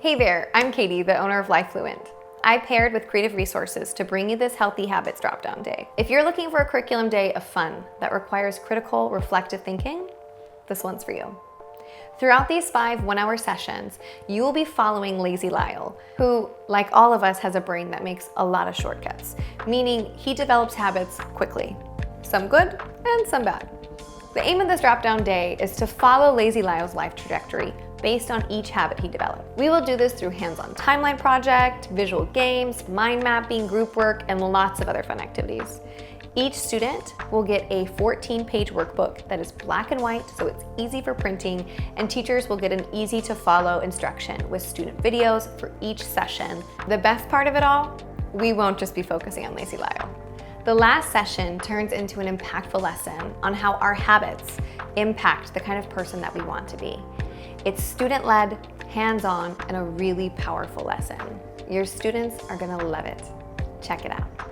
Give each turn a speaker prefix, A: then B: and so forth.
A: Hey there, I'm Katie, the owner of Life Fluent. I paired with Creative Resources to bring you this Healthy Habits drop-down day. If you're looking for a curriculum day of fun that requires critical, reflective thinking, this one's for you. Throughout these 5 one-hour sessions, you will be following Lazy Lyle, who, like all of us, has a brain that makes a lot of shortcuts, meaning he develops habits quickly, some good and some bad. The aim of this drop-down day is to follow Lazy Lyle's life trajectory based on each habit he developed. We will do this through hands-on timeline project, visual games, mind mapping, group work, and lots of other fun activities. Each student will get a 14-page workbook that is black and white, so it's easy for printing, and teachers will get an easy-to-follow instruction with student videos for each session. The best part of it all, we won't just be focusing on Lazy Lyle. The last session turns into an impactful lesson on how our habits impact the kind of person that we want to be. It's student-led, hands-on, and a really powerful lesson. Your students are gonna love it. Check it out.